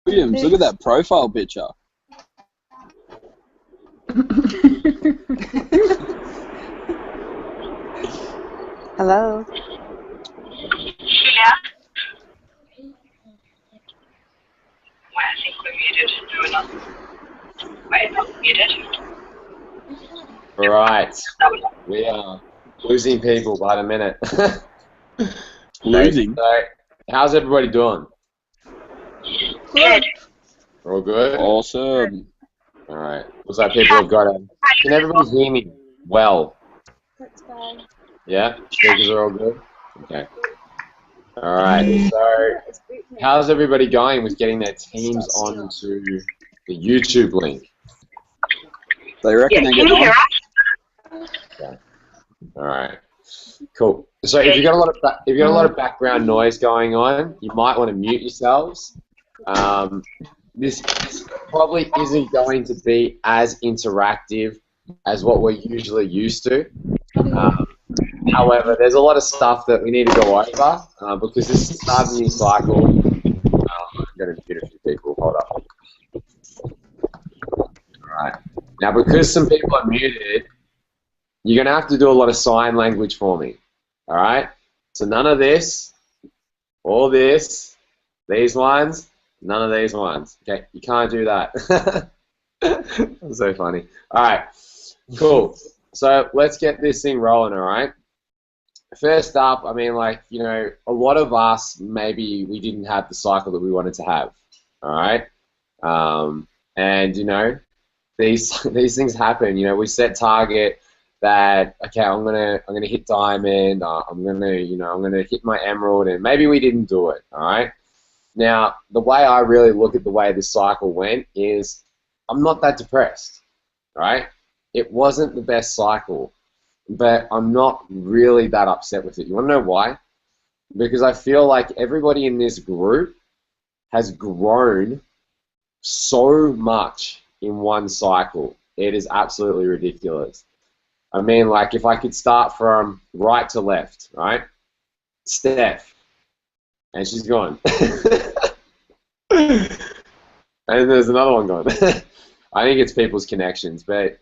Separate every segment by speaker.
Speaker 1: Williams, look at that profile picture.
Speaker 2: Hello.
Speaker 3: Yeah. Wait, I think we're muted. No, we're not. Wait, not muted.
Speaker 4: Right.
Speaker 3: No, we're not.
Speaker 4: We are losing people by the minute.
Speaker 1: Losing.
Speaker 4: So, how's everybody doing?
Speaker 3: Good.
Speaker 4: All good?
Speaker 1: Awesome.
Speaker 4: All right. Looks like people have got a... Can everybody hear me well?
Speaker 2: That's fine.
Speaker 4: Yeah? Speakers are all good? Okay. All right. So, how's everybody going with getting their teams onto the YouTube link?
Speaker 1: They reckon
Speaker 3: Yeah,
Speaker 1: they
Speaker 3: can
Speaker 1: get
Speaker 3: you hear
Speaker 1: on.
Speaker 3: us?
Speaker 4: Okay. All right. Cool. So if you got a lot of background noise going on, you might want to mute yourselves. This probably isn't going to be as interactive as what we're usually used to. However, there's a lot of stuff that we need to go over because this is starting a new cycle. I'm going to mute a few people. Hold up. All right. Now, because some people are muted, you're going to have to do a lot of sign language for me. All right? So none of this, all this, these ones, none of these ones. Okay? You can't do that. That's so funny. All right. Cool. So let's get this thing rolling, all right? First up, I mean, like, you know, a lot of us, maybe we didn't have the cycle that we wanted to have, all right? And, you know, these things happen. You know, we set target that, okay, I'm gonna hit diamond, I'm gonna hit my emerald, and maybe we didn't do it, all right? Now, the way I really look at the way this cycle went is I'm not that depressed, all right? It wasn't the best cycle, but I'm not really that upset with it. You wanna know why? Because I feel like everybody in this group has grown so much in one cycle. It is absolutely ridiculous. I mean, like, if I could start from right to left, right? Steph. And she's gone. And there's another one gone. I think it's people's connections, but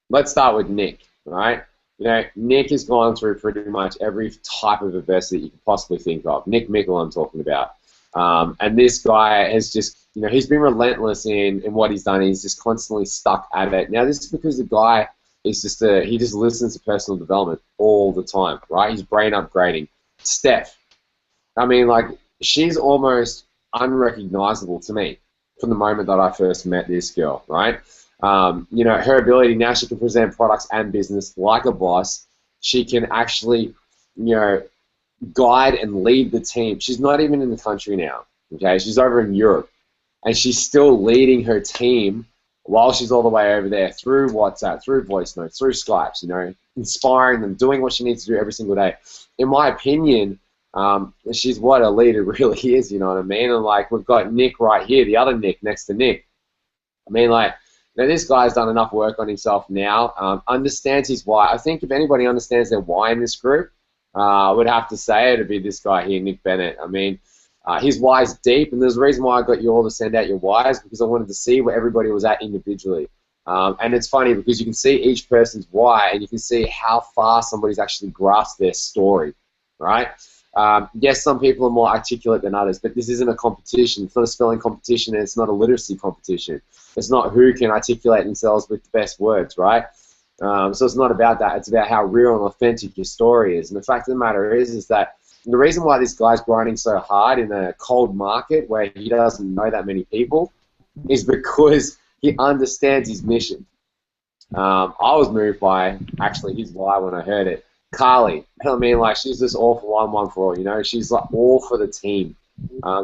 Speaker 4: let's start with Nick, right? You know, Nick has gone through pretty much every type of adversity you could possibly think of. Nick Mickle, I'm talking about. And this guy has just, you know, he's been relentless in what he's done. He's just constantly stuck at it. Now, this is because the guy is just he just listens to personal development all the time, right? He's brain upgrading. Steph, I mean, like, she's almost unrecognizable to me from the moment that I first met this girl, right? You know, her ability, now she can present products and business like a boss. She can actually, you know, guide and lead the team. She's not even in the country now, okay? She's over in Europe, and she's still leading her team while she's all the way over there through WhatsApp, through voice notes, through Skypes, you know, inspiring them, doing what she needs to do every single day. In my opinion, she's what a leader really is, you know what I mean? And, like, we've got Nick right here, the other Nick next to Nick. I mean, like, you know, this guy's done enough work on himself now, understands his why. I think if anybody understands their why in this group, I would have to say it'd be this guy here, Nick Bennett. I mean, his why is deep, and there's a reason why I got you all to send out your whys, because I wanted to see where everybody was at individually. And it's funny because you can see each person's why, and you can see how far somebody's actually grasped their story, right? Yes, some people are more articulate than others, but this isn't a competition. It's not a spelling competition, and it's not a literacy competition. It's not who can articulate themselves with the best words, right? So it's not about that. It's about how real and authentic your story is. And the fact of the matter is that the reason why this guy's grinding so hard in a cold market where he doesn't know that many people is because he understands his mission. I was moved by actually his why when I heard it. Carly, I mean, like, she's just all for one for all, you know? She's like all for the team.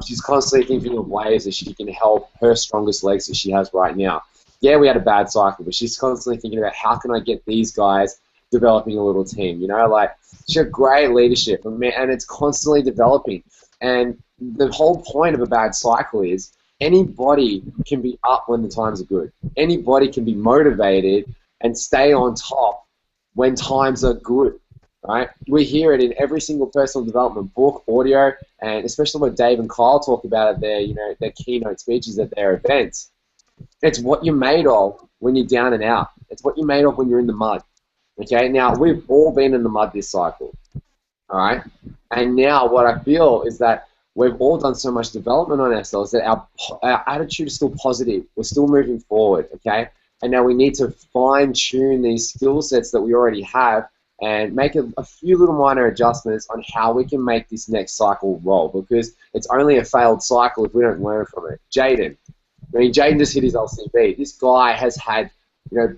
Speaker 4: She's constantly thinking of ways that she can help her strongest legs that she has right now. Yeah, we had a bad cycle, but she's constantly thinking about how can I get these guys developing a little team, you know? Like, she had great leadership, and it's constantly developing. And the whole point of a bad cycle is anybody can be up when the times are good. Anybody can be motivated and stay on top when times are good. right? We hear it in every single personal development book, audio, and especially what Dave and Kyle talk about at their, their keynote speeches at their events. It's what you're made of when you're down and out. It's what you're made of when you're in the mud. Okay, now we've all been in the mud this cycle, all right? And now what I feel is that we've all done so much development on ourselves that our attitude is still positive. We're still moving forward, okay? And now we need to fine-tune these skill sets that we already have and make a few little minor adjustments on how we can make this next cycle roll, because it's only a failed cycle if we don't learn from it. Jaden. I mean, Jaden just hit his LCB. This guy has had,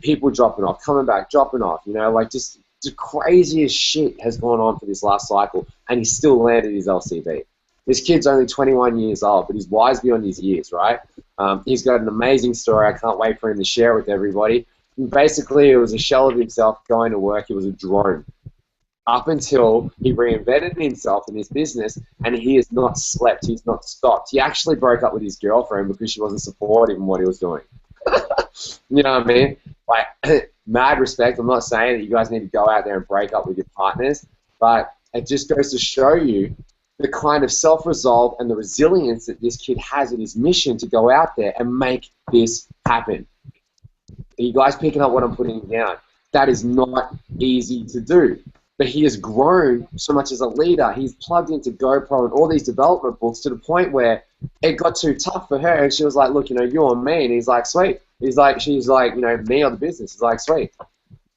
Speaker 4: people dropping off, coming back, dropping off, like just the craziest shit has gone on for this last cycle, and he still landed his LCB. This kid's only 21 years old, but he's wise beyond his years, right? He's got an amazing story. I can't wait for him to share it with everybody. And basically, it was a shell of himself going to work. He was a drone. Up until he reinvented himself in his business, and he has not slept. He's not stopped. He actually broke up with his girlfriend because she wasn't supportive in what he was doing. You know what I mean? Like, mad respect. I'm not saying that you guys need to go out there and break up with your partners, but it just goes to show you the kind of self-resolve and the resilience that this kid has in his mission to go out there and make this happen. Are you guys picking up what I'm putting down? That is not easy to do. But he has grown so much as a leader. He's plugged into GoPro and all these development books to the point where it got too tough for her, and she was like, look, you're me. And he's like, sweet. She's like, me or the business. He's like, sweet.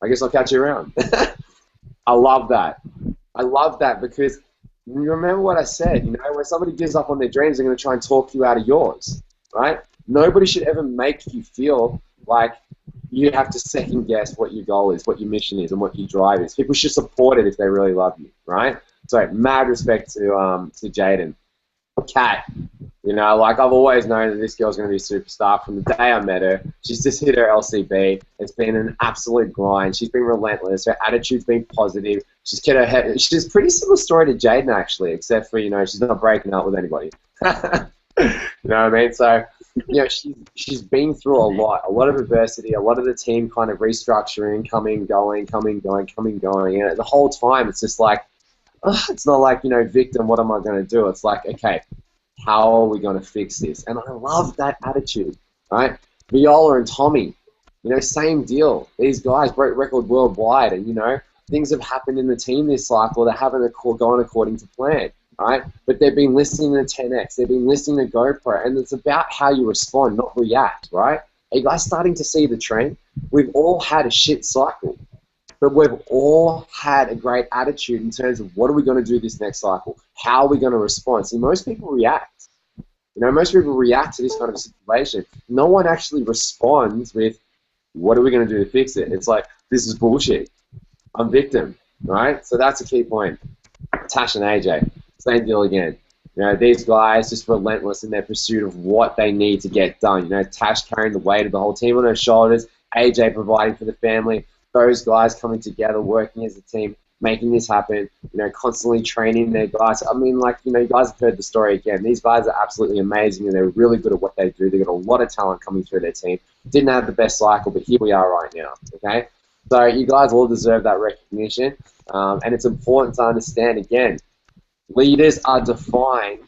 Speaker 4: I guess I'll catch you around. I love that. I love that because you remember what I said, when somebody gives up on their dreams, they're going to try and talk you out of yours, right? Nobody should ever make you feel like you have to second guess what your goal is, what your mission is, and what your drive is. People should support it if they really love you, right? So mad respect to Jaden. Kat, like I've always known that this girl's going to be a superstar from the day I met her. She's just hit her LCB. It's been an absolute grind. She's been relentless. Her attitude's been positive. She's kept her head. She's a pretty similar story to Jaden actually, except for she's not breaking up with anybody. You know what I mean? So, she's been through a lot of adversity, a lot of the team kind of restructuring, coming, going. And the whole time it's just like, it's not like, victim, what am I going to do? It's like, okay, how are we going to fix this? And I love that attitude, right? Viola and Tommy, same deal. These guys broke record worldwide, and, things have happened in the team this cycle that haven't gone according to plan. Right? But they've been listening to 10X, they've been listening to GoPro, and it's about how you respond, not react, right? Are you guys starting to see the trend? We've all had a shit cycle, but we've all had a great attitude in terms of what are we going to do this next cycle? How are we going to respond? See, most people react. Most people react to this kind of situation. No one actually responds with, what are we going to do to fix it? It's like, this is bullshit. I'm victim, right? So that's a key point. Tash and AJ. Same deal again. These guys just relentless in their pursuit of what they need to get done. Tash carrying the weight of the whole team on her shoulders, AJ providing for the family, those guys coming together, working as a team, making this happen, constantly training their guys. I mean, you guys have heard the story again. These guys are absolutely amazing, and they're really good at what they do. They've got a lot of talent coming through their team. Didn't have the best cycle, but here we are right now, okay? So you guys all deserve that recognition, and it's important to understand, again, leaders are defined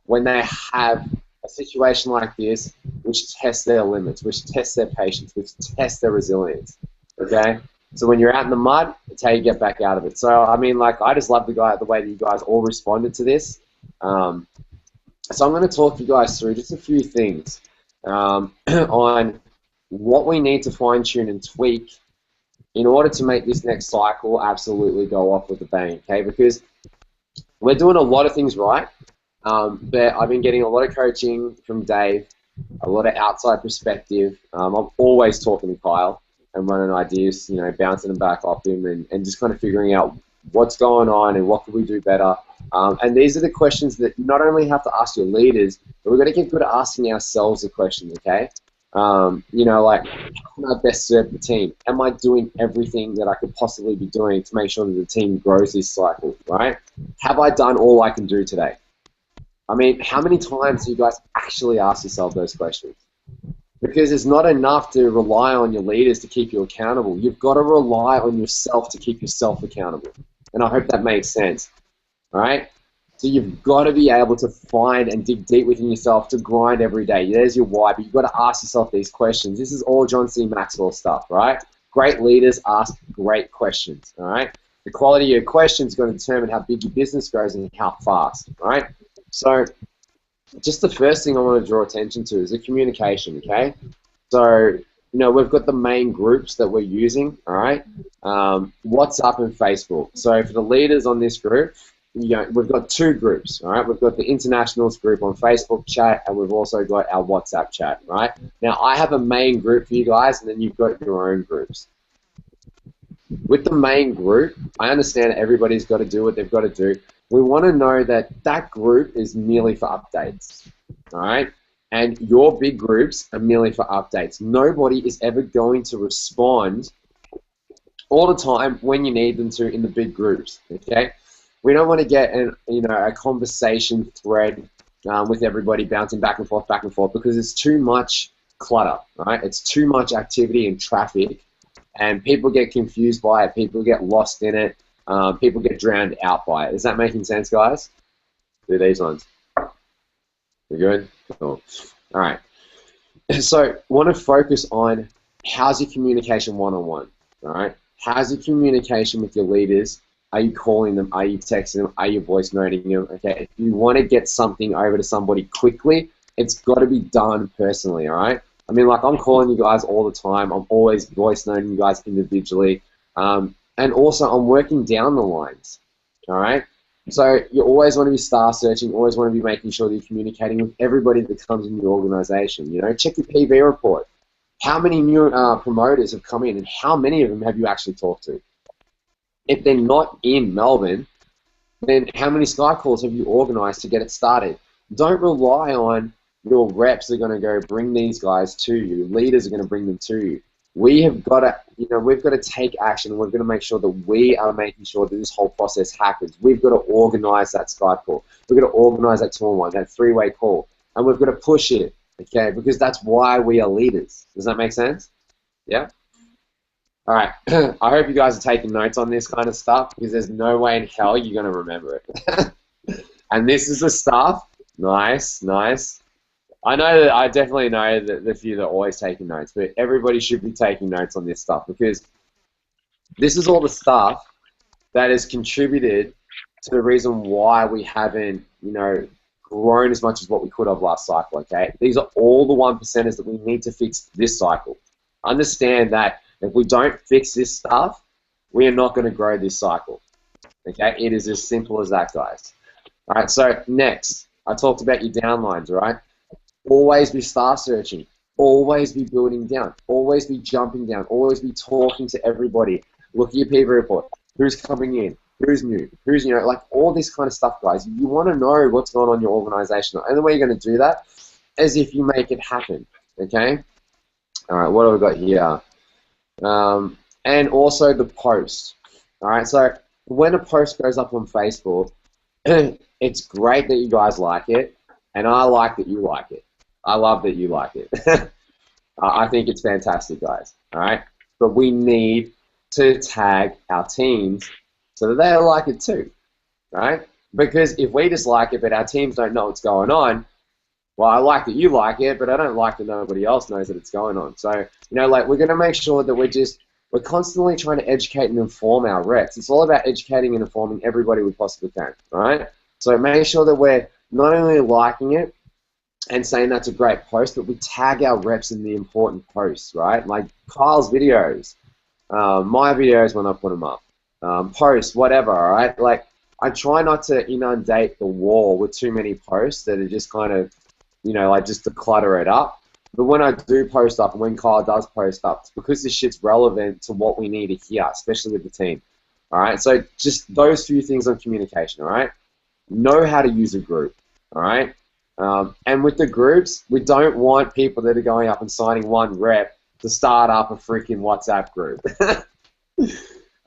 Speaker 4: when they have a situation like this which tests their limits, which tests their patience, which tests their resilience, okay? So when you're out in the mud, it's how you get back out of it. So, I mean, I just love the way that you guys all responded to this. So I'm going to talk you guys through just a few things on what we need to fine-tune and tweak in order to make this next cycle absolutely go off with a bang, okay? Because we're doing a lot of things right, but I've been getting a lot of coaching from Dave, a lot of outside perspective. I'm always talking to Kyle and running ideas, bouncing them back off him and just kind of figuring out what's going on and what can we do better. And these are the questions that not only have to ask your leaders, but we've got to get good at asking ourselves the questions, okay? How can I best serve the team? Am I doing everything that I could possibly be doing to make sure that the team grows this cycle, right? Have I done all I can do today? I mean, how many times do you guys actually ask yourself those questions? Because it's not enough to rely on your leaders to keep you accountable. You've got to rely on yourself to keep yourself accountable. And I hope that makes sense. All right? So you've got to be able to find and dig deep within yourself to grind every day. There's your why, but you've got to ask yourself these questions. This is all John C. Maxwell stuff, right? Great leaders ask great questions, all right? The quality of your questions is going to determine how big your business grows and how fast, all right? So just the first thing I want to draw attention to is the communication, okay? So, we've got the main groups that we're using, all right? WhatsApp and Facebook. So for the leaders on this group, we've got two groups, all right? We've got the internationals group on Facebook chat, and we've also got our WhatsApp chat, right? Now, I have a main group for you guys, and then you've got your own groups. With the main group, I understand everybody's got to do what they've got to do. We want to know that that group is merely for updates, all right? And your big groups are merely for updates. Nobody is ever going to respond all the time when you need them to in the big groups, okay? We don't want to get a conversation thread with everybody bouncing back and forth, because it's too much clutter, right? It's too much activity and traffic, and people get confused by it. People get lost in it. People get drowned out by it. Is that making sense, guys? Do these ones. We good? Cool. All right. So, want to focus on how's your communication one-on-one, all right? How's your communication with your leaders? Are you calling them? Are you texting them? Are you voice noting them? Okay, if you want to get something over to somebody quickly, it's got to be done personally, all right? I mean, like, I'm calling you guys all the time. I'm always voice noting you guys individually. And also, I'm working down the lines, all right? So you always want to be star searching, always want to be making sure that you're communicating with everybody that comes in your organization. Check your PV report. How many new promoters have come in, and how many of them have you actually talked to? If they're not in Melbourne, then how many Skype calls have you organized to get it started? Don't rely on your reps are going to go bring these guys to you. Leaders are going to bring them to you. We have got to, we've got to take action, and we've got to make sure that we are making sure that this whole process happens. We've got to organize that Skype call. We've got to organize that two-on-one, that three-way call, and we've got to push it, okay? Because that's why we are leaders. Does that make sense? Yeah? All right. I hope you guys are taking notes on this kind of stuff, because there's no way in hell you're going to remember it. And this is the stuff. Nice, nice. I definitely know that the few that are always taking notes, but everybody should be taking notes on this stuff, because this is all the stuff that has contributed to the reason why we haven't, grown as much as what we could have last cycle, okay? These are all the 1%ers that we need to fix this cycle. Understand that if we don't fix this stuff, we are not going to grow this cycle, okay? It is as simple as that, guys. All right, so next, I talked about your downlines, right? Always be star searching. Always be building down. Always be jumping down. Always be talking to everybody. Look at your PV report. Who's coming in? Who's new? Who's, like all this kind of stuff, guys. You want to know what's going on in your organization. The only way you're going to do that is if you make it happen, okay? All right, what have we got here? And also the post. All right, so when a post goes up on Facebook, it's great that you guys like it, and I like that you like it. I love that you like it. I think it's fantastic, guys. All right, but we need to tag our teams so that they like it too, right? Because if we just like it, but our teams don't know what's going on, well, I like that you like it, but I don't like that nobody else knows that it's going on. So, we're going to make sure that we're constantly trying to educate and inform our reps. It's all about educating and informing everybody we possibly can, all right? So make sure that we're not only liking it and saying that's a great post, but we tag our reps in the important posts, right? Like Kyle's videos, my videos when I put them up, posts, whatever, all right? Like, I try not to inundate the wall with too many posts that are just kind of, just to clutter it up. But when I do post up, and when Kyle does post up, it's because this shit's relevant to what we need to hear, especially with the team, all right? So just those few things on communication, all right? Know how to use a group, all right? And with the groups, we don't want people that are going up and signing one rep to start up a freaking WhatsApp group.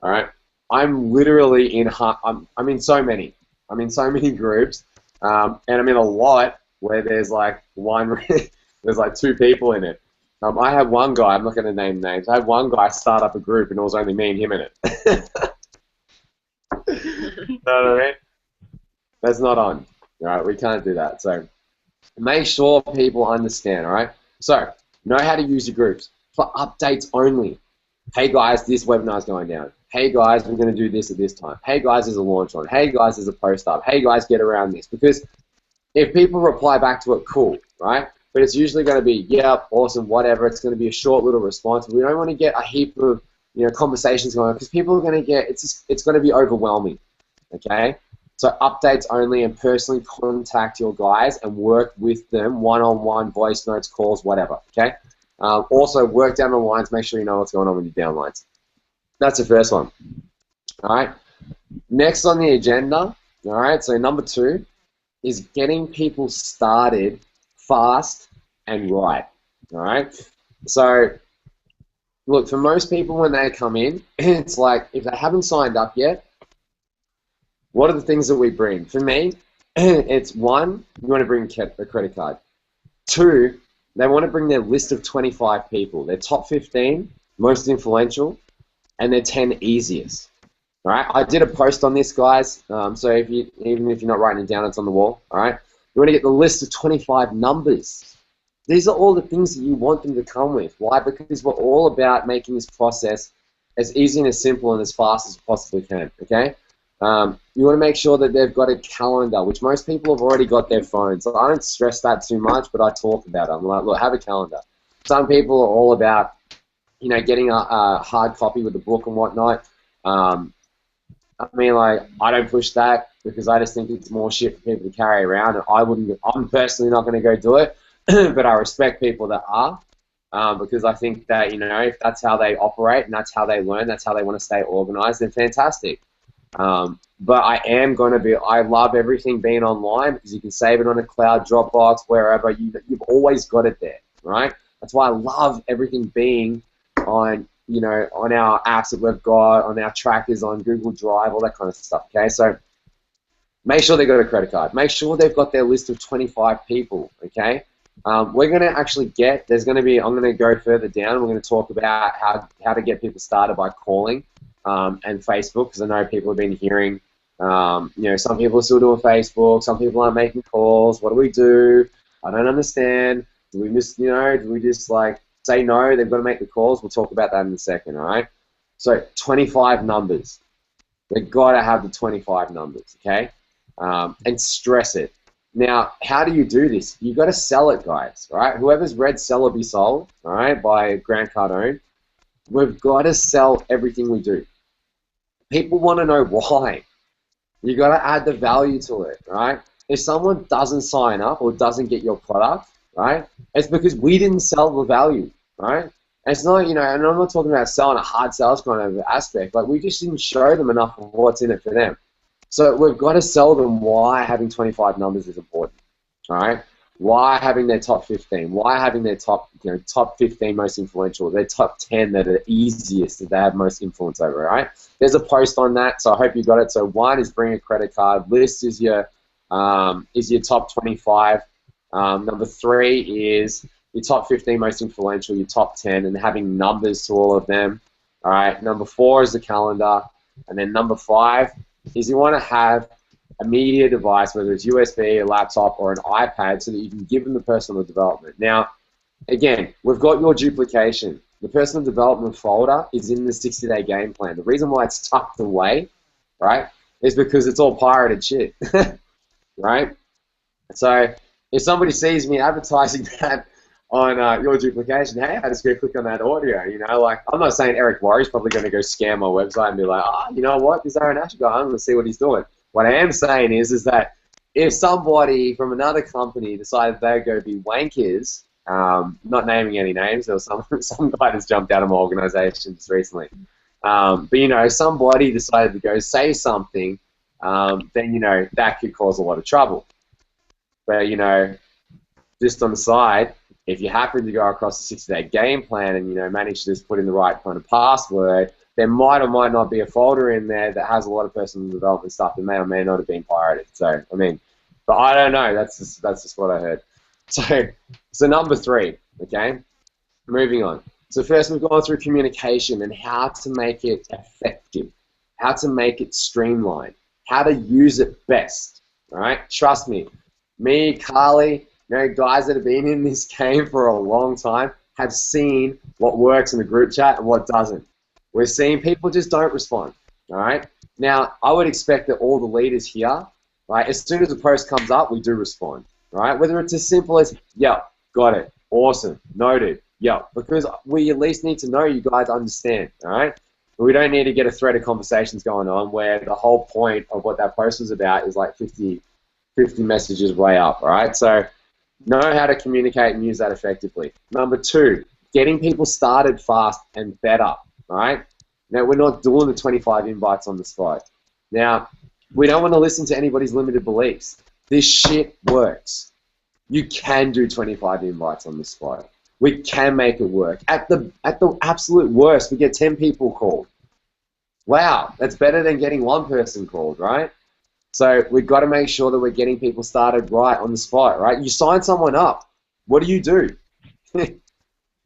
Speaker 4: All right? I'm literally I'm in so many. I'm in so many groups, and I'm in a lot where there's like there's like 2 people in it. I had one guy, I'm not going to name names, I had one guy start up a group and it was only me and him in it. Know what I mean? That's not on. All right, we can't do that. So make sure people understand, all right? So know how to use your groups for updates only. Hey guys, this webinar's going down. Hey guys, we're going to do this at this time. Hey guys, there's a launch on. Hey guys, there's a post up. Hey guys, get around this. Because if people reply back to it, cool, right? But it's usually going to be, yeah, awesome, whatever. It's going to be a short little response. We don't want to get a heap of conversations going on because people are going to get, it's going to be overwhelming, okay? So updates only and personally contact your guys and work with them one-on-one, voice notes, calls, whatever, okay? Also, work down the lines. Make sure you know what's going on with your downlines. That's the first one, all right? Next on the agenda, all right, so number 2 is getting people started fast and right, all right? So, look, for most people when they come in, it's like if they haven't signed up yet, what are the things that we bring? For me, it's 1, you want to bring a credit card. 2, they want to bring their list of 25 people, their top 15, most influential, and their 10 easiest. All right, I did a post on this, guys. So even if you're not writing it down, it's on the wall. All right, you want to get the list of 25 numbers. These are all the things that you want them to come with. Why? Because we're all about making this process as easy and as simple and as fast as we possibly can. Okay. You want to make sure that they've got a calendar, which most people have already got their phones. So I don't stress that too much, but I talk about it. I'm like, look, have a calendar. Some people are all about, getting a hard copy with the book and whatnot. I mean, like, I don't push that because I just think it's more shit for people to carry around, and I'm personally not going to go do it, but I respect people that are, because I think that, if that's how they operate and that's how they learn, that's how they want to stay organized, then fantastic. But I love everything being online because you can save it on a cloud, Dropbox, wherever. You've always got it there, right? That's why I love everything being on, on our apps that we've got, on our trackers, on Google Drive, all that kind of stuff, okay? So make sure they've got a credit card. Make sure they've got their list of 25 people, okay? We're going to actually I'm going to go further down, and we're going to talk about how to get people started by calling and Facebook, because I know people have been hearing, some people are still doing Facebook, some people aren't making calls. What do we do? I don't understand. Do we just like say no, they've got to make the calls? We'll talk about that in a second, all right? So 25 numbers. They've got to have the 25 numbers, okay? And stress it. Now, how do you do this? You've got to sell it, guys, all right? Whoever's read Sell or Be Sold, all right, by Grant Cardone, we've got to sell everything we do. People want to know why. You've got to add the value to it, right? If someone doesn't sign up or doesn't get your product, right, it's because we didn't sell the value, right? And it's not, and I'm not talking about selling a hard sales kind of aspect. Like, we just didn't show them enough of what's in it for them. So we've got to sell them why having 25 numbers is important, all right? Why having their top 15? Why having their top 15 most influential? Their top 10 that are easiest that they have most influence over, right? There's a post on that, so I hope you got it. So 1 is bring a credit card. List is your top 25. Number 3 is your top 15 most influential, your top 10, and having numbers to all of them. All right. Number 4 is the calendar, and then number 5 is you want to have a media device, whether it's USB, a laptop, or an iPad, so that you can give them the personal development. Now, again, we've got your duplication. The personal development folder is in the 60-day game plan. The reason why it's tucked away, right, is because it's all pirated shit, right? So if somebody sees me advertising that on your duplication, hey, I just go click on that audio, like, I'm not saying Eric Worre's probably going to go scam my website and be like, you know what, this Aaron Asher guy, I'm going to see what he's doing. What I am saying is that if somebody from another company decided they'd go be wankers, not naming any names, there was some guy that's jumped out of my organization just recently, but somebody decided to go say something, then that could cause a lot of trouble. But just on the side, if you happen to go across the 60-day game plan and manage to just put in the right kind of password, there might or might not be a folder in there that has a lot of personal development stuff that may or may not have been pirated. So, but I don't know. That's just what I heard. So number 3, okay? moving on. So first we've gone through communication and how to make it effective, how to make it streamlined, how to use it best, all right? Trust me, Carly, guys that have been in this game for a long time have seen what works in the group chat and what doesn't. We're seeing people just don't respond, all right? Now, I would expect that all the leaders here, right, as soon as a post comes up, we do respond, all right? Whether it's as simple as, yeah, got it, awesome, noted, yeah, because we at least need to know you guys understand, all right? We don't need to get a thread of conversations going on where the whole point of what that post was about is like 50 messages way up, all right? So know how to communicate and use that effectively. Number 2, getting people started fast and better, all right? Now, we're not doing the 25 invites on the spot. Now, we don't want to listen to anybody's limited beliefs. This shit works. You can do 25 invites on the spot. We can make it work. At the absolute worst, we get 10 people called. Wow, that's better than getting 1 person called, right? So we've got to make sure that we're getting people started right on the spot, right? You sign someone up. What do?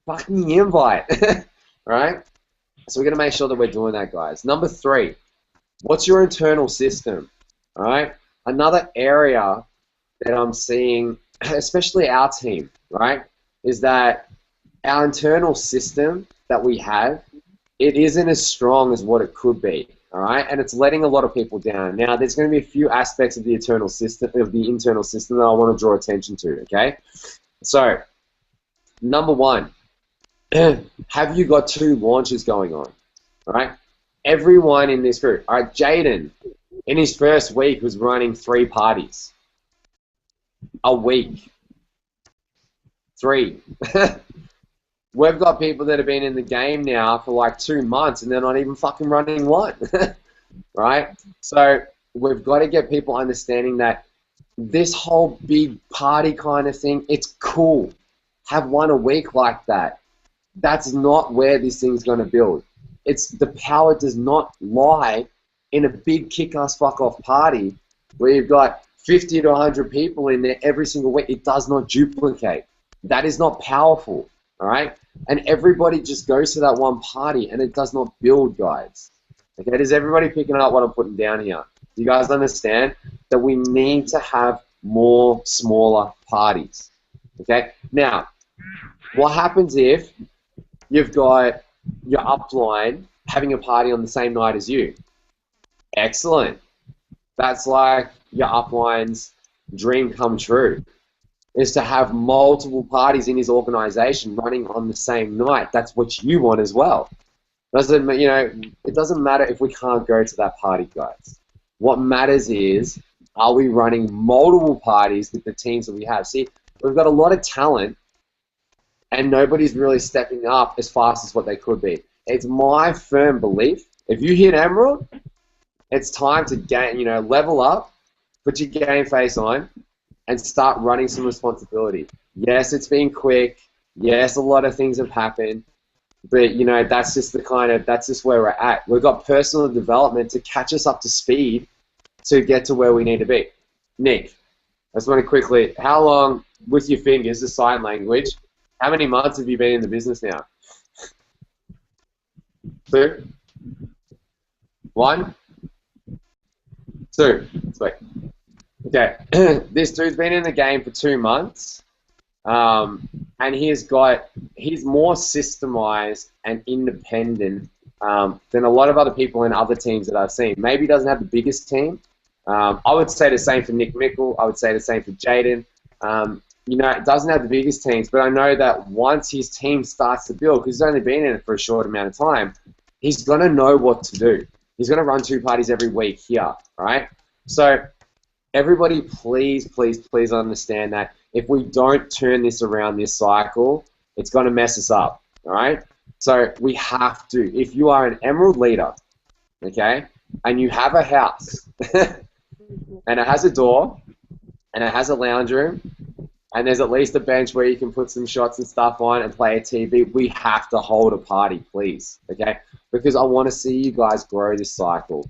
Speaker 4: Fucking invite, right? So we're going to make sure that we're doing that, guys. Number 3, what's your internal system, all right? Another area that I'm seeing, especially our team, right, is that our internal system that we have, it isn't as strong as what it could be, all right? And it's letting a lot of people down. Now, there's going to be a few aspects of the internal system that I want to draw attention to, okay? So, number 1, have you got 2 launches going on, all right? Everyone in this group, all right, Jaden, in his first week, was running 3 parties a week. 3. We've got people that have been in the game now for like 2 months and they're not even fucking running 1, right? So we've got to get people understanding that this whole big party kind of thing, it's cool. Have 1 a week like that. That's not where this thing's going to build. The power does not lie in a big kick-ass fuck-off party where you've got 50 to 100 people in there every single week. It does not duplicate. That is not powerful, all right? And everybody just goes to that one party, and it does not build, guys. Okay, is everybody picking up what I'm putting down here? Do you guys understand that we need to have more smaller parties? Okay, now, what happens if you've got your upline having a party on the same night as you? Excellent. That's like your upline's dream come true, is to have multiple parties in his organization running on the same night. That's what you want as well. It doesn't matter if we can't go to that party, guys. What matters is, are we running multiple parties with the teams that we have? See, we've got a lot of talent, and nobody's really stepping up as fast as what they could be. It's my firm belief, if you hit Emerald, it's time to level up, put your game face on, and start running some responsibility. Yes, it's been quick. Yes, a lot of things have happened. But, that's just that's just where we're at. We've got personal development to catch us up to speed to get to where we need to be. Nick, I just want to quickly, how long, with your fingers, the sign language, how many months have you been in the business now? 2? 1? 2. Sweet. Okay, this dude's been in the game for 2 months, and he's more systemized and independent than a lot of other people in other teams that I've seen. Maybe he doesn't have the biggest team. I would say the same for Nick Mickle. I would say the same for Jaden. It doesn't have the biggest teams, but I know that once his team starts to build, because he's only been in it for a short amount of time, he's going to know what to do. He's going to run 2 parties every week here, right? So everybody, please, please, please understand that if we don't turn this around this cycle, it's going to mess us up, all right? So we have to. If you are an Emerald leader, okay, and you have a house, and it has a door, and it has a lounge room, and there's at least a bench where you can put some shots and stuff on and play a TV, we have to hold a party, please, okay? Because I want to see you guys grow this cycle.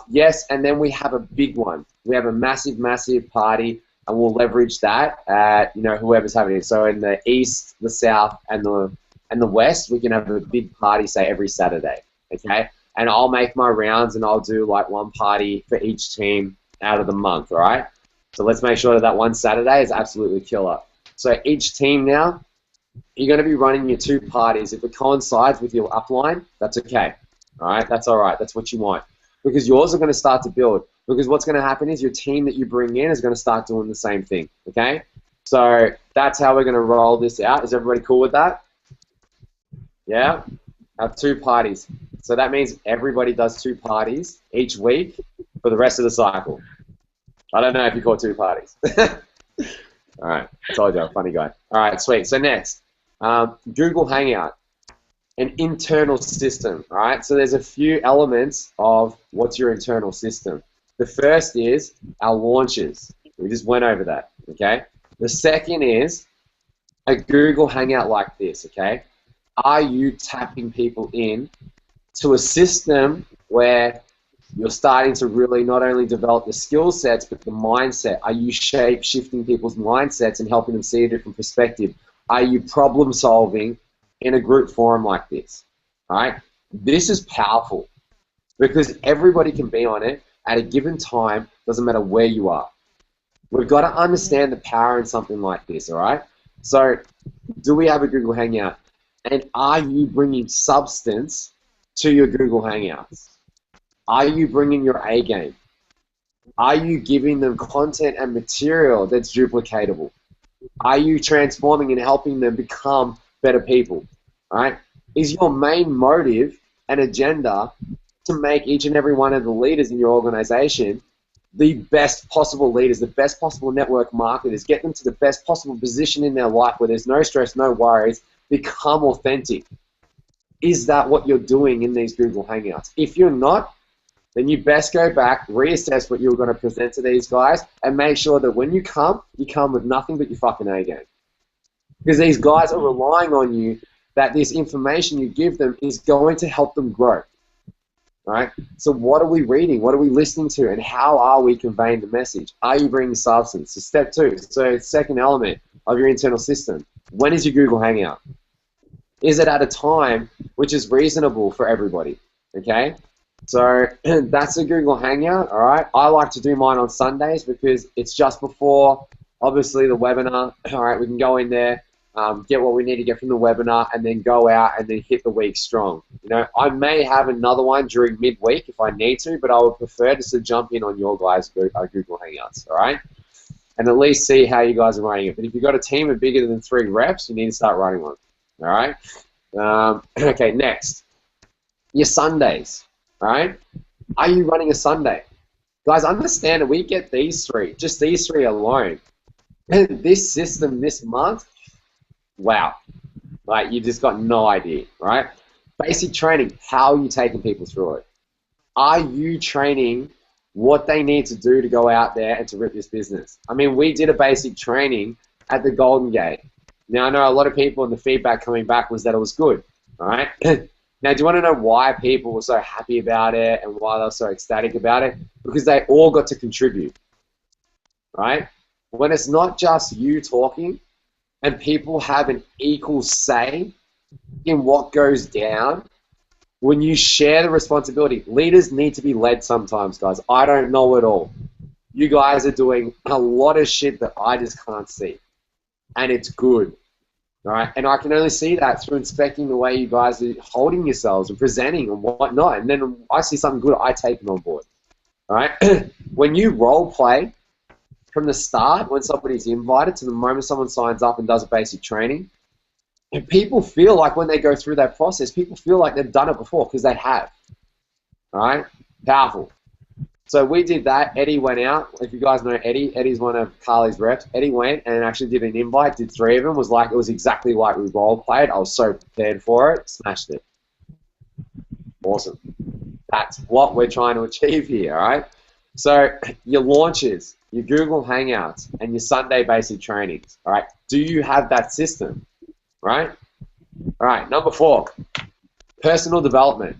Speaker 4: Yes, and then we have a big one. We have a massive, massive party, and we'll leverage that at, whoever's having it. So in the east, the south, and And the West, we can have a big party, say, every Saturday, okay? And I'll make my rounds and I'll do like one party for each team out of the month, all right? So let's make sure that that one Saturday is absolutely killer. So each team now, you're going to be running your 2 parties. If it coincides with your upline, that's okay, all right? That's all right. That's what you want. Because yours are going to start to build. Because what's going to happen is your team that you bring in is going to start doing the same thing, okay? So that's how we're going to roll this out. Is everybody cool with that? Yeah? Have 2 parties. So that means everybody does 2 parties each week for the rest of the cycle. I don't know if you call 2 parties. All right, I told you, I'm a funny guy. All right, sweet. So next, Google Hangout, an internal system, all right? So there's a few elements of what's your internal system. The first is our launches. We just went over that, okay? The second is a Google Hangout like this, okay? Are you tapping people in to a system where you're starting to really not only develop the skill sets, but the mindset? Are you shape-shifting people's mindsets and helping them see a different perspective? Are you problem-solving in a group forum like this? All right? This is powerful because everybody can be on it at a given time, doesn't matter where you are. We've got to understand the power in something like this, all right? So, do we have a Google Hangout? And are you bringing substance to your Google Hangouts? Are you bringing your A game? Are you giving them content and material that's duplicatable? Are you transforming and helping them become better people? All right? Is your main motive and agenda to make each and every one of the leaders in your organization the best possible leaders, the best possible network marketers, get them to the best possible position in their life where there's no stress, no worries, become authentic? Is that what you're doing in these Google Hangouts? If you're not, then you best go back, reassess what you're going to present to these guys, and make sure that when you come with nothing but your fucking A game. Because these guys are relying on you, that this information you give them is going to help them grow. Right? So what are we reading? What are we listening to? And how are we conveying the message? Are you bringing substance? So step 2. So second element of your internal system. When is your Google Hangout? Is it at a time which is reasonable for everybody? Okay? So that's a Google Hangout, all right? I like to do mine on Sundays because it's just before, obviously, the webinar. All right, we can go in there, get what we need to get from the webinar, and then go out and then hit the week strong. You know, I may have another one during midweek if I need to, but I would prefer just to jump in on your guys' Google Hangouts, all right? And at least see how you guys are running it. But if you've got a team of bigger than 3 reps, you need to start running one, all right? Okay, next. Your Sundays, all right? Are you running a Sunday? Guys, understand that we get these 3, just these 3 alone. This system this month, wow. Like, you just got no idea, right? Basic training, how are you taking people through it? Are you training what they need to do to go out there and to rip this business? I mean, we did a basic training at the Golden Gate. Now, I know a lot of people, and the feedback coming back was that it was good, all right? Now, do you want to know why people were so happy about it and why they were so ecstatic about it? Because they all got to contribute, right? When it's not just you talking and people have an equal say in what goes down, when you share the responsibility, leaders need to be led sometimes, guys. I don't know it all. You guys are doing a lot of shit that I just can't see, and it's good. All right, and I can only see that through inspecting the way you guys are holding yourselves and presenting and whatnot. And then I see something good, I take it on board. All right, when you role play from the start, when somebody's invited, to the moment someone signs up and does a basic training, and people feel like when they go through that process, people feel like they've done it before because they have. All right, powerful. So we did that. Eddie went out. If you guys know Eddie, Eddie's one of Carly's reps. Eddie went and actually did an invite, did 3 of them. It was exactly like we role played. I was so prepared for it. Smashed it. Awesome. That's what we're trying to achieve here, all right? So your launches, your Google Hangouts, and your Sunday basic trainings, all right? Do you have that system, right? All right, number 4, personal development.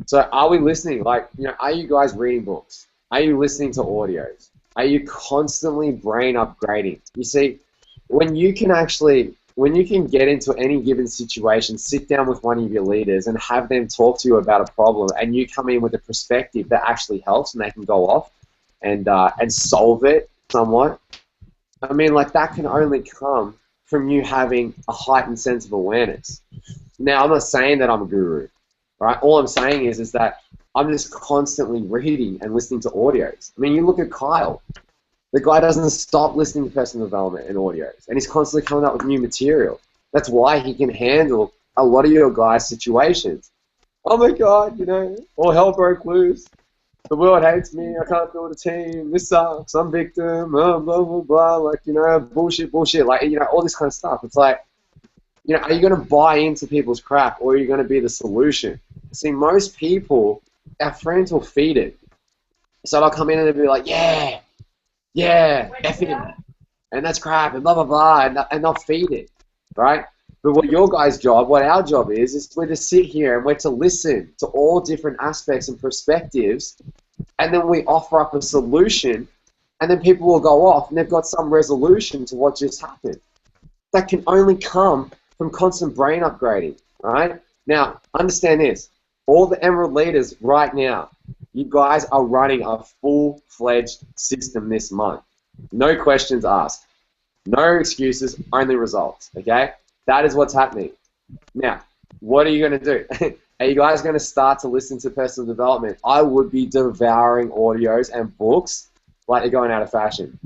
Speaker 4: So are we listening? Like, you know, are you guys reading books? Are you listening to audios? Are you constantly brain upgrading? You see, when you can actually when you can get into any given situation, sit down with one of your leaders and have them talk to you about a problem, and you come in with a perspective that actually helps, and they can go off and solve it somewhat. I mean, like, that can only come from you having a heightened sense of awareness. Now, I'm not saying that I'm a guru, right? All I'm saying is that I'm just constantly reading and listening to audios. I mean, you look at Kyle. The guy doesn't stop listening to personal development and audios, and he's constantly coming up with new material. That's why he can handle a lot of your guys' situations. Oh my God, you know, all hell broke loose. The world hates me. I can't build a team. This sucks. I'm victim. Blah, blah, blah, blah. Like, you know, bullshit. Like, you know, all this kind of stuff. It's like, you know, are you going to buy into people's crap, or are you going to be the solution? See, most people, our friends will feed it. So they'll come in and they'll be like, yeah, F it. And that's crap, and blah, blah, blah, and they'll feed it, right? But what your guys' job, what our job is we're to sit here and we're to listen to all different aspects and perspectives, and then we offer up a solution, and then people will go off and they've got some resolution to what just happened. That can only come from constant brain upgrading, right? Now, understand this. All the Emerald leaders right now, you guys are running a full-fledged system this month. No questions asked. No excuses, only results, okay? That is what's happening. Now, what are you going to do? Are you guys going to start to listen to personal development? I would be devouring audios and books like they're going out of fashion.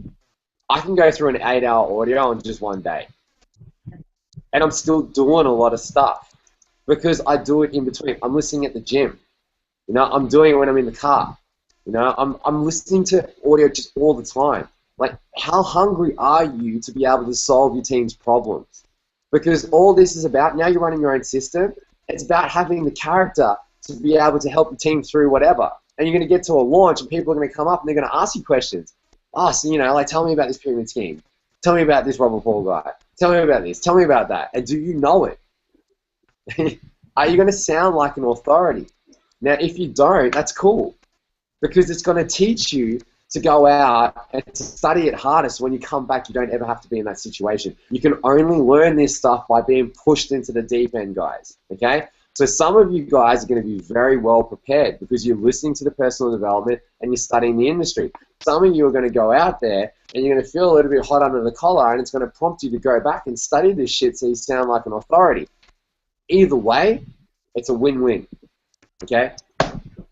Speaker 4: I can go through an 8-hour audio in just one day. And I'm still doing a lot of stuff because I do it in between. I'm listening at the gym. You know, I'm doing it when I'm in the car. You know, I'm listening to audio just all the time. Like, how hungry are you to be able to solve your team's problems? Because all this is about, now you're running your own system, it's about having the character to be able to help the team through whatever. And you're going to get to a launch and people are going to come up and they're going to ask you questions. Oh, so, you know, like, tell me about this pyramid scheme. Tell me about this Robert Paul guy. Tell me about this. Tell me about that. And do you know it? Are you going to sound like an authority? Now, if you don't, that's cool. Because it's going to teach you to go out and to study it harder, so when you come back, you don't ever have to be in that situation. You can only learn this stuff by being pushed into the deep end, guys. Okay? So some of you guys are going to be very well prepared because you're listening to the personal development and you're studying the industry. Some of you are going to go out there and you're going to feel a little bit hot under the collar, and it's going to prompt you to go back and study this shit so you sound like an authority. Either way, it's a win-win. Okay?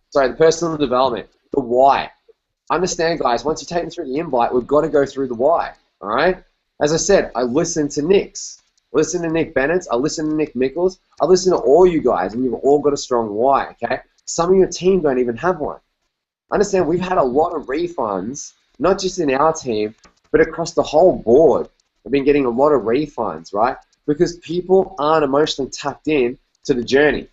Speaker 4: So the personal development, the why. Understand, guys, once you take them through the invite, we've got to go through the why, all right? As I said, I listen to Nick's. I listen to Nick Bennett's. I listen to Nick Mickles. I listen to all you guys, and you've all got a strong why, okay? Some of your team don't even have one. Understand, we've had a lot of refunds, not just in our team, but across the whole board. We've been getting a lot of refunds, right? Because people aren't emotionally tapped in to the journey.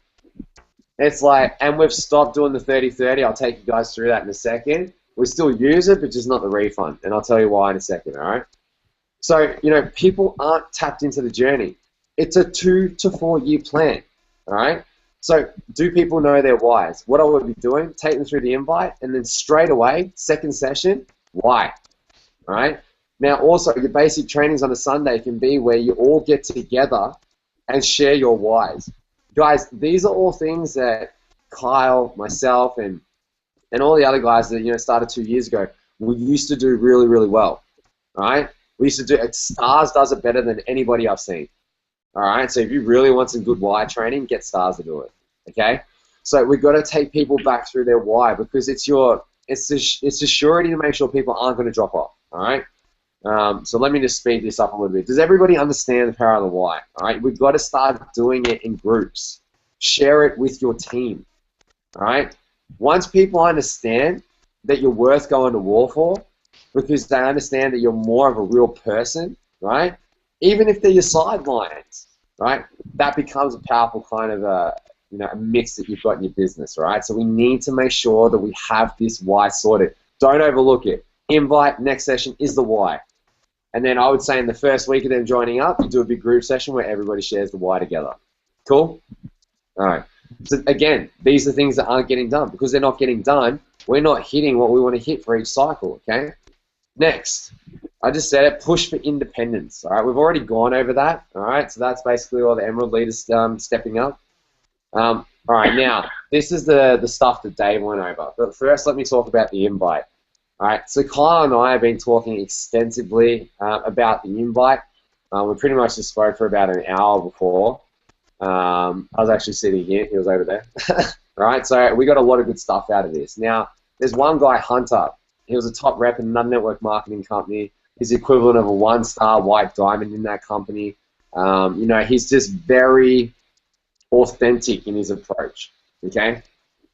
Speaker 4: It's like, and we've stopped doing the 30-30. I'll take you guys through that in a second. We still use it, but just not the refund. And I'll tell you why in a second, all right? So, you know, people aren't tapped into the journey. It's a 2 to 4 year plan, all right? So do people know their whys? What I would be doing, take them through the invite, and then straight away, second session, why, all right? Now, also, your basic trainings on a Sunday can be where you all get together and share your whys. Guys, these are all things that Kyle, myself, and all the other guys that, you know, started 2 years ago, we used to do really, really well, all right? We used to do it. Stars does it better than anybody I've seen, all right? So if you really want some good why training, get Stars to do it, okay? So we've got to take people back through their why because it's the surety to make sure people aren't going to drop off, all right? So let me just speed this up a little bit. Does everybody understand the power of the why, all right? We've got to start doing it in groups. Share it with your team, all right? Once people understand that you're worth going to war for, because they understand that you're more of a real person, right? Even if they're your sidelines, right? That becomes a powerful kind of a mix that you've got in your business, right? So we need to make sure that we have this why sorted. Don't overlook it. Invite, next session is the why. And then I would say in the first week of them joining up, you do a big group session where everybody shares the why together. Cool? All right. So again, these are things that aren't getting done. Because they're not getting done, we're not hitting what we want to hit for each cycle, okay? Next, I just said it, push for independence. All right, we've already gone over that. All right, so that's basically all the Emerald leaders stepping up. All right, now this is the stuff that Dave went over. But first, let me talk about the invite. All right, so Kyle and I have been talking extensively about the invite. We pretty much just spoke for about an hour before. I was actually sitting here. He was over there. All right, so we got a lot of good stuff out of this. Now, there's one guy, Hunter. He was a top rep in another network marketing company. He's the equivalent of a 1-star white diamond in that company. You know, he's just very authentic in his approach, okay?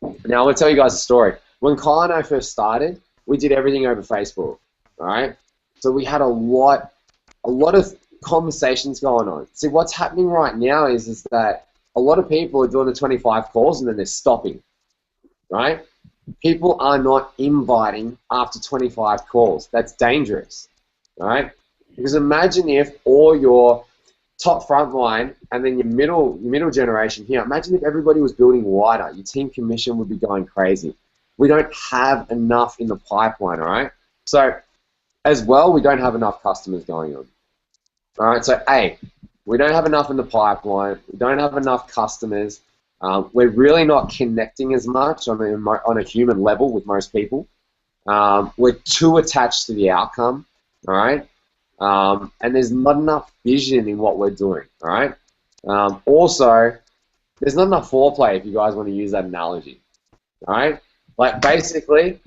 Speaker 4: Now, I'm going to tell you guys a story. When Kyle and I first started, we did everything over Facebook, all right? So we had a lot of conversations going on. See, what's happening right now is that a lot of people are doing the 25 calls and then they're stopping, right? People are not inviting after 25 calls. That's dangerous, right? Because imagine if all your top frontline and then your middle generation here, imagine if everybody was building wider. Your team commission would be going crazy. We don't have enough in the pipeline, all right? So as well, we don't have enough customers going on. All right, so A, we don't have enough in the pipeline. We don't have enough customers. We're really not connecting as much on a human level with most people. We're too attached to the outcome, all right? And there's not enough vision in what we're doing, all right? Also, there's not enough foreplay if you guys want to use that analogy, all right? Like basically,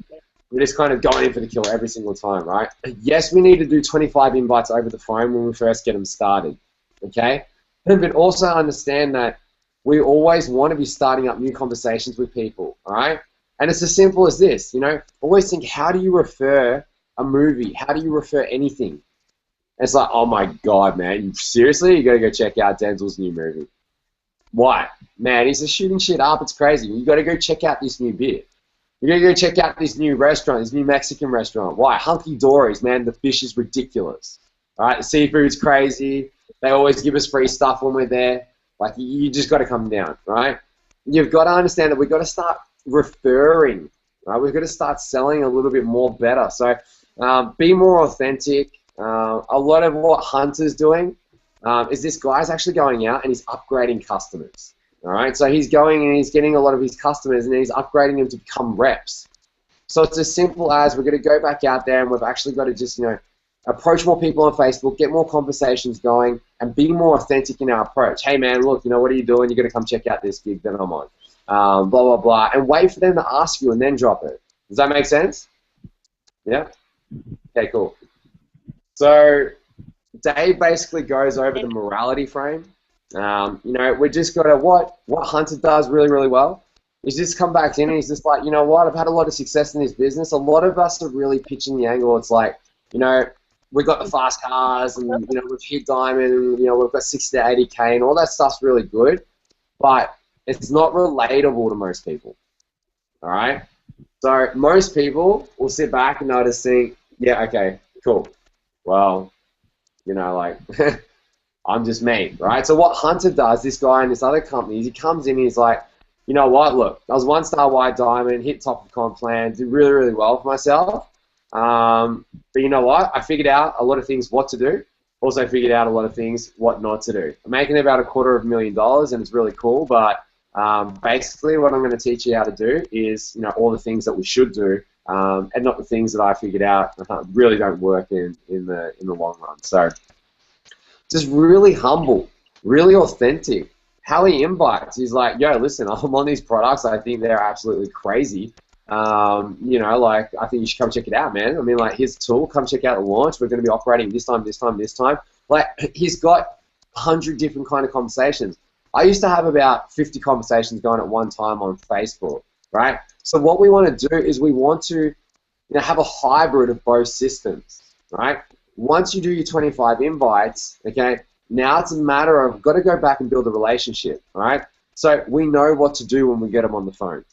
Speaker 4: we're just kind of going in for the kill every single time, right? Yes, we need to do 25 invites over the phone when we first get them started, okay? But also understand that we always want to be starting up new conversations with people, all right? And it's as simple as this, you know? Always think, how do you refer a movie? How do you refer anything? And it's like, oh my God, man, seriously? You got to go check out Denzel's new movie. Why? Man, he's just shooting shit up. It's crazy. You got to go check out this new beer. You gotta go check out this new restaurant, this new Mexican restaurant. Why? Hunky Dory's, man, the fish is ridiculous. Alright, the seafood's crazy. They always give us free stuff when we're there. Like, you just gotta come down, right? You've got to understand that we've got to start referring, right? We've got to start selling a little bit more better. So, be more authentic. A lot of what Hunter's doing is this guy's actually going out and he's upgrading customers. All right, so he's going and he's getting a lot of his customers and he's upgrading them to become reps. So it's as simple as we're going to go back out there and we've actually got to just, you know, approach more people on Facebook, get more conversations going, and be more authentic in our approach. Hey, man, look, you know, what are you doing? You're going to come check out this gig that I'm on. Blah, blah, blah. And wait for them to ask you and then drop it. Does that make sense? Yeah? Okay, cool. So Dave basically goes over the morality frame. You know, we just got to, what Hunter does really, really well is just come back in and he's just like, you know what, I've had a lot of success in this business. A lot of us are really pitching the angle. It's like, you know, we've got the fast cars and, you know, we've hit diamond and, you know, we've got 60 to 80K and all that stuff's really good, but it's not relatable to most people, all right? So most people will sit back and they'll just think, yeah, okay, cool. Well, you know, like, I'm just me, right? So what Hunter does, this guy in this other company, is he comes in and he's like, you know what, look, I was 1-star white diamond, hit top of comp plan, did really, really well for myself. But you know what? I figured out a lot of things what to do. Also figured out a lot of things what not to do. I'm making about $250,000 and it's really cool, but basically what I'm going to teach you how to do is, you know, all the things that we should do and not the things that I figured out really don't work in the long run. So just really humble, really authentic. How he invites, he's like, yo, listen, I'm on these products. I think they're absolutely crazy. You know, like, I think you should come check it out, man. I mean, like, here's a tool. Come check out the launch. We're going to be operating this time, this time, this time. Like, he's got 100 different kind of conversations. I used to have about 50 conversations going at one time on Facebook, right? So what we want to do is we want to, you know, have a hybrid of both systems, right? Once you do your 25 invites, okay, now it's a matter of, got to go back and build a relationship, all right? So we know what to do when we get them on the phone,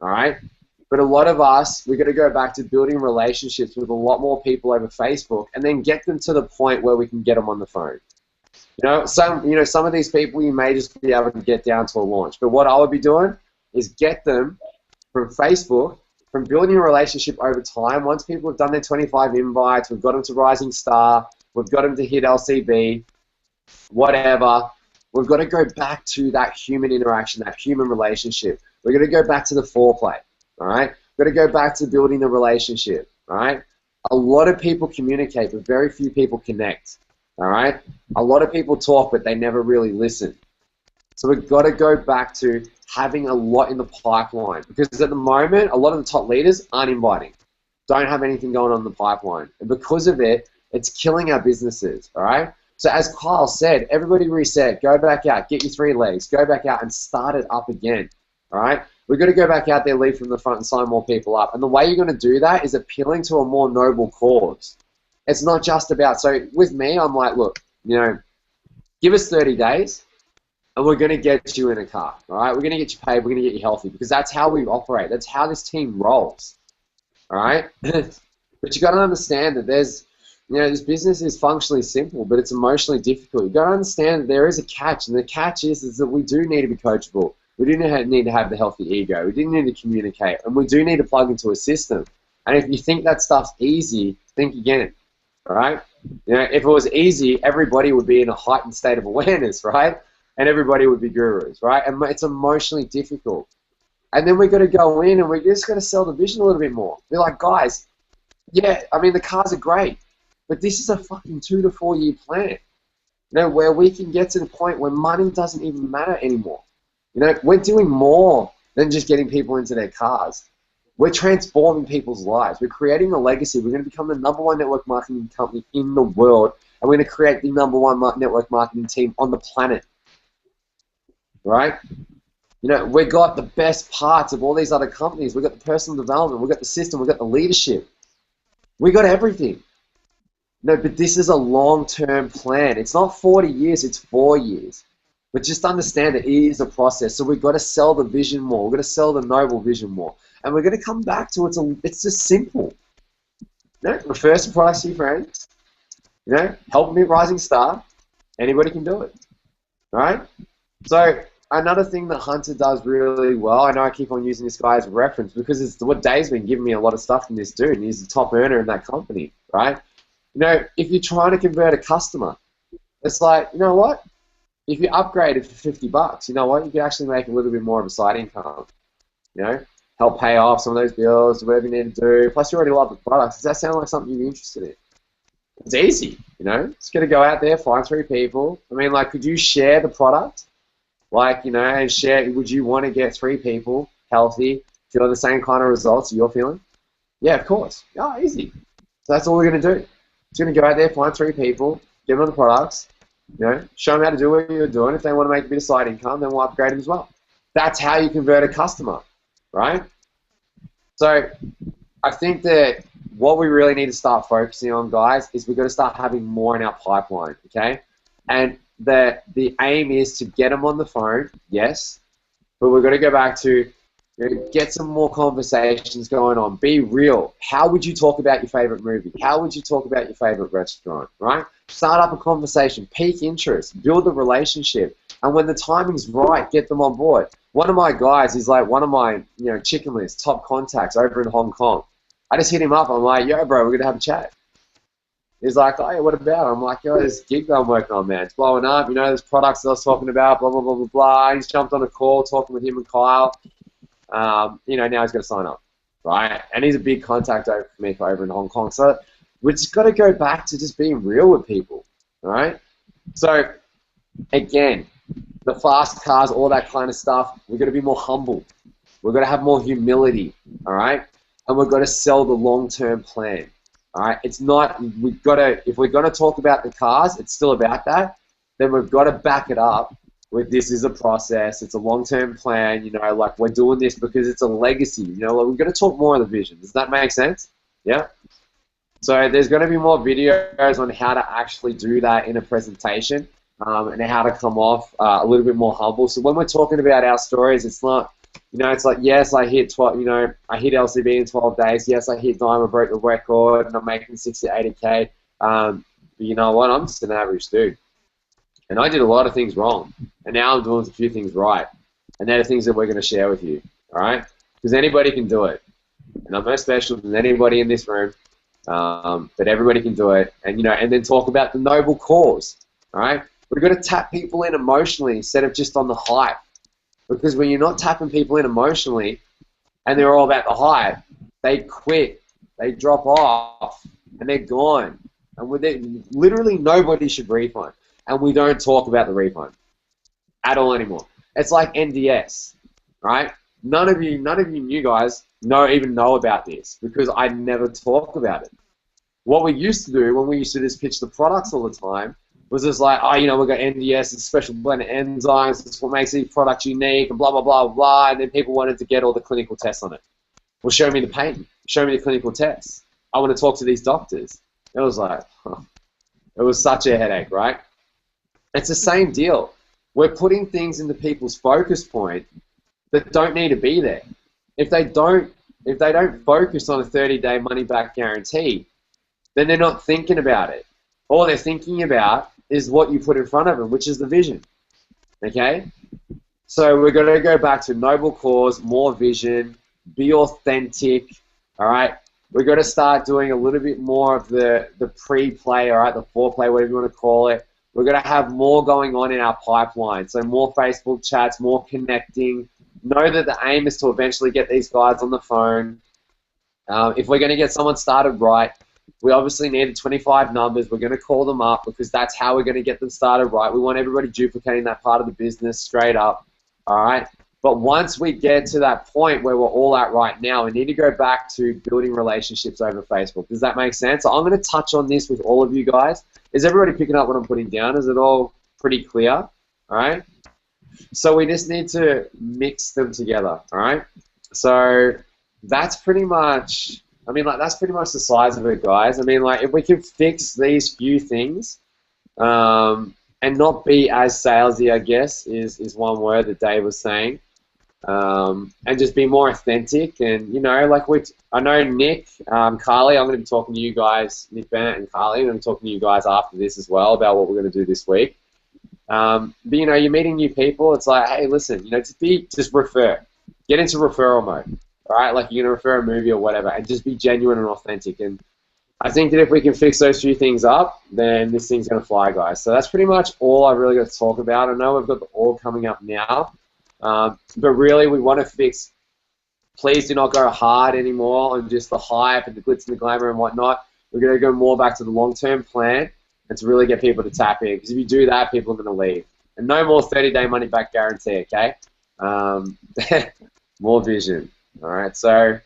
Speaker 4: all right? But a lot of us, we've got to go back to building relationships with a lot more people over Facebook and then get them to the point where we can get them on the phone. You know, some of these people you may just be able to get down to a launch. But what I would be doing is get them from Facebook from building a relationship over time, once people have done their 25 invites, we've got them to Rising Star, we've got them to hit LCB, whatever, we've got to go back to that human interaction, that human relationship. We're going to go back to the foreplay, all right? We've got to go back to building the relationship, all right? A lot of people communicate, but very few people connect, all right? A lot of people talk, but they never really listen. So we've got to go back to having a lot in the pipeline, because at the moment, a lot of the top leaders aren't inviting, don't have anything going on in the pipeline. And because of it, it's killing our businesses, all right? So as Kyle said, everybody reset, go back out, get your 3 legs, go back out and start it up again, all right? We've got to go back out there, lead from the front and sign more people up. And the way you're going to do that is appealing to a more noble cause. It's not just about, so with me, I'm like, look, you know, give us 30 days and we're going to get you in a car, all right? We're going to get you paid, we're going to get you healthy, because that's how we operate. That's how this team rolls, all right? But you got to understand that there's, you know, this business is functionally simple, but it's emotionally difficult. You've got to understand that there is a catch, and the catch is that we do need to be coachable. We do need to have the healthy ego. We do need to communicate, and we do need to plug into a system. And if you think that stuff's easy, think again, all right? You know, if it was easy, everybody would be in a heightened state of awareness, right? And everybody would be gurus, right? And it's emotionally difficult. And then we've got to go in and we just got to sell the vision a little bit more. Be like, guys, yeah, I mean, the cars are great, but this is a fucking 2 to 4 year plan, you know, where we can get to the point where money doesn't even matter anymore. You know, we're doing more than just getting people into their cars. We're transforming people's lives. We're creating a legacy. We're going to become the #1 network marketing company in the world, and we're going to create the #1 network marketing team on the planet, right? You know, we've got the best parts of all these other companies. We've got the personal development. We've got the system. We've got the leadership. We've got everything. No, but this is a long-term plan. It's not 40 years, it's 4 years. But just understand that it is a process. So we've got to sell the vision more. We've got to sell the noble vision more. And we're going to come back to it's just simple. You know, refer some products to your friends. You know, help them hit Rising Star. Anybody can do it. All right? So another thing that Hunter does really well, I know I keep on using this guy as a reference because it's what Dave's been giving me a lot of stuff from this dude, and he's the top earner in that company, right? You know, if you're trying to convert a customer, it's like, you know what? If you upgrade it for 50 bucks, you know what? You can actually make a little bit more of a side income. You know, help pay off some of those bills, whatever you need to do. Plus, you already love the products. Does that sound like something you'd be interested in? It's easy, you know. Just got to go out there, find 3 people. I mean, like, could you share the product? Like, you know, and share, would you want to get 3 people healthy, feel the same kind of results you're feeling? Yeah, of course. Oh, easy. So that's all we're going to do. Just going to go out there, find 3 people, give them the products, you know, show them how to do what you're doing. If they want to make a bit of side income, then we'll upgrade them as well. That's how you convert a customer, right? So I think that what we really need to start focusing on, guys, is we've got to start having more in our pipeline, okay? And the aim is to get them on the phone, yes, but we've got to go back to, you know, get some more conversations going on. Be real. How would you talk about your favorite movie? How would you talk about your favorite restaurant, right? Start up a conversation, pique interest, build a relationship, and when the timing's right, get them on board. One of my guys is like one of my, you know, chicken list, top contacts over in Hong Kong. I just hit him up. I'm like, yo, bro, we're going to have a chat. He's like, oh, yeah, what about? I'm like, yo, this gig that I'm working on, man, it's blowing up. You know, there's products that I was talking about, blah, blah, blah, blah, blah. He's jumped on a call talking with him and Kyle. You know, now he's got to sign up, right? And he's a big contact over for me over in Hong Kong. So we've just got to go back to just being real with people, all right? So, again, the fast cars, all that kind of stuff, we've got to be more humble. We've got to have more humility, all right? And we've got to sell the long-term plan, all right? It's not, we've got to, if we're going to talk about the cars, it's still about that, then we've got to back it up with this is a process, it's a long-term plan, you know, like we're doing this because it's a legacy, you know, like we've got to talk more of the vision. Does that make sense? Yeah? So there's going to be more videos on how to actually do that in a presentation and how to come off a little bit more humble. So when we're talking about our stories, it's not, you know, it's like, yes, I hit 12, you know, I hit LCB in 12 days. Yes, I hit Diamond, broke the record, and I'm making 60 to 80K. But you know what? I'm just an average dude. And I did a lot of things wrong. And now I'm doing a few things right. And they're the things that we're going to share with you. All right? Because anybody can do it. And and I'm no special than anybody in this room, but everybody can do it, and and then talk about the noble cause. All right, we've got to tap people in emotionally instead of just on the hype, because when you're not tapping people in emotionally, and they're all about the hype, they quit, they drop off, and they're gone, and literally nobody should refund, and we don't talk about the refund at all anymore. It's like NDS, right? None of you new guys even know about this because I never talk about it. What we used to do when we used to just pitch the products all the time was just like, oh, we've got NDS, it's a special blend of enzymes, it's what makes these products unique, and blah, blah, blah, blah, and then people wanted to get all the clinical tests on it. Well, show me the patent, show me the clinical tests. I want to talk to these doctors. It was like, it was such a headache, right? It's the same deal. We're putting things into people's focus point that don't need to be there. If they don't focus on a 30-day money-back guarantee, then they're not thinking about it. All they're thinking about is what you put in front of them, which is the vision. Okay? So we're going to go back to noble cause, more vision, be authentic. All right? We're going to start doing a little bit more of the pre-play, all right, the foreplay, whatever you want to call it. We're going to have more going on in our pipeline. So more Facebook chats, more connecting. Know that the aim is to eventually get these guys on the phone. If we're going to get someone started right, we obviously need the 25 numbers. We're going to call them up because that's how we're going to get them started right. We want everybody duplicating that part of the business straight up. All right? But once we get to that point where we're all at right now, we need to go back to building relationships over Facebook. Does that make sense? So I'm going to touch on this with all of you guys. Is everybody picking up what I'm putting down? Is it all pretty clear? All right? So we just need to mix them together, all right? So that's pretty much, that's pretty much the size of it, guys. If we can fix these few things and not be as salesy, I guess, is one word that Dave was saying, and just be more authentic. And, I know Nick, Carly, I'm going to be talking to you guys, Nick Bennett and Carly, I'm going to be talking to you guys after this as well about what we're going to do this week. But you're meeting new people. It's like, hey, listen, just refer. Get into referral mode, all right? Like you're gonna refer a movie or whatever, and just be genuine and authentic. And I think that if we can fix those few things up, then this thing's gonna fly, guys. So that's pretty much all I've really got to talk about. I know we've got the org coming up now, but really we want to fix. Please do not go hard anymore on just the hype and the glitz and the glamour and whatnot. We're gonna go more back to the long-term plan. And to really get people to tap in, because if you do that, people are going to leave. And no more 30-day money-back guarantee, okay? More vision, all right? So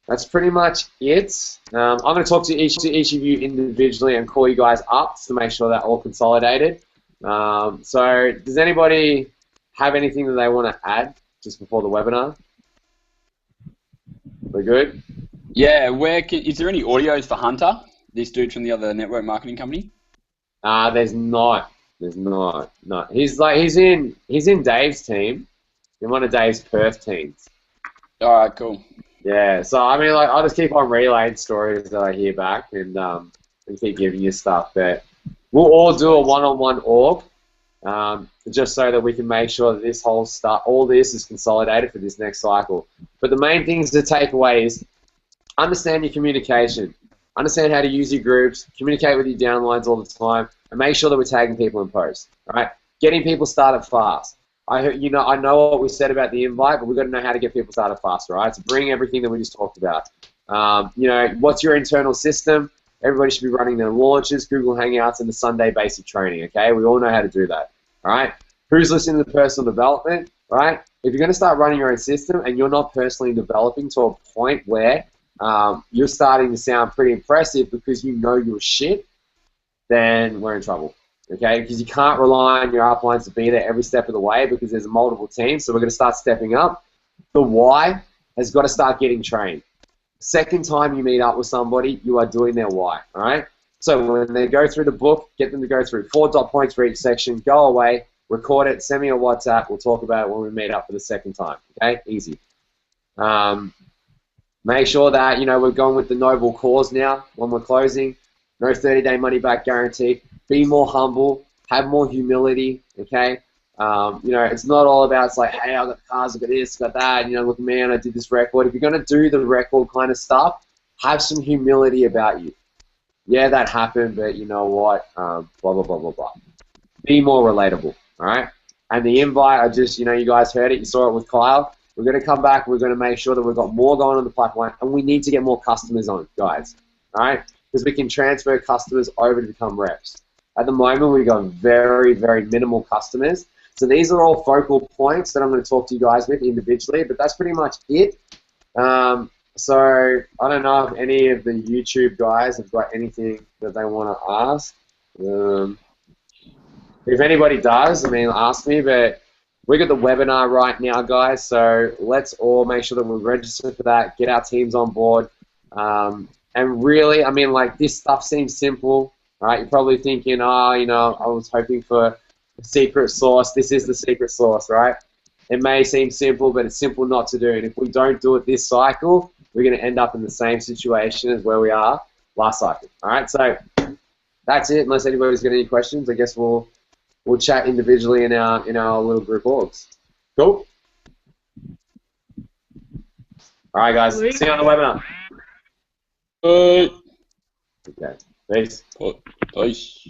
Speaker 4: that's pretty much it. I'm going to talk to each of you individually and call you guys up to make sure they're all consolidated. So does anybody have anything that they want to add just before the webinar? We're good?
Speaker 1: Yeah, is there any audios for Hunter, this dude from the other network marketing company?
Speaker 4: There's not. There's not. No. He's in Dave's team, in one of Dave's Perth teams.
Speaker 1: All right, cool.
Speaker 4: Yeah. So I'll just keep on relaying stories that I hear back and keep giving you stuff. But we'll all do a one-on-one org, just so that we can make sure that all this is consolidated for this next cycle. But the main things to take away is understand your communication. Understand how to use your groups, communicate with your downlines all the time, and make sure that we're tagging people in posts. All right, getting people started fast. I know what we said about the invite, but we've got to know how to get people started faster. Right, so bring everything that we just talked about. What's your internal system? Everybody should be running their launches, Google Hangouts, and the Sunday basic training. Okay, we all know how to do that. All right, who's listening to personal development? Right, if you're going to start running your own system and you're not personally developing to a point where you're starting to sound pretty impressive because you know you're shit, then we're in trouble, okay? Because you can't rely on your uplines to be there every step of the way because there's multiple teams, so we're going to start stepping up. The why has got to start getting trained. Second time you meet up with somebody, you are doing their why, all right? So when they go through the book, get them to go through 4 dot points for each section, go away, record it, send me a WhatsApp, we'll talk about it when we meet up for the second time, okay? Easy. Make sure that, we're going with the noble cause now when we're closing. No 30-day money-back guarantee. Be more humble. Have more humility, okay? You know, it's not all about, it's like, hey, I got cars, I got this, got that, and, you know, look, man, I did this record. If you're going to do the record kind of stuff, have some humility about you. Yeah, that happened, but you know what? Blah, blah, blah, blah, blah. Be more relatable, all right? And the invite, I just, you know, you guys heard it, you saw it with Kyle. We're going to come back, we're going to make sure that we've got more going on the pipeline, and we need to get more customers on, guys, all right? Because we can transfer customers over to become reps. At the moment, we've got very, very minimal customers. So these are all focal points that I'm going to talk to you guys with individually, but that's pretty much it. So I don't know if any of the YouTube guys have got anything that they want to ask. If anybody does, I mean, ask me, but we got the webinar right now, guys, so let's all make sure that we're registered for that, get our teams on board. And really, I mean, like, this stuff seems simple, right? You're probably thinking, oh, you know, I was hoping for a secret sauce. This is the secret sauce, right? It may seem simple, but it's simple not to do. And if we don't do it this cycle, we're going to end up in the same situation as where we are last cycle. All right, so that's it. Unless anybody's got any questions, I guess we'll chat individually in our little group orgs. Cool. All right, guys. See you on the webinar.
Speaker 1: Bye.
Speaker 4: Okay. Peace.
Speaker 1: Peace.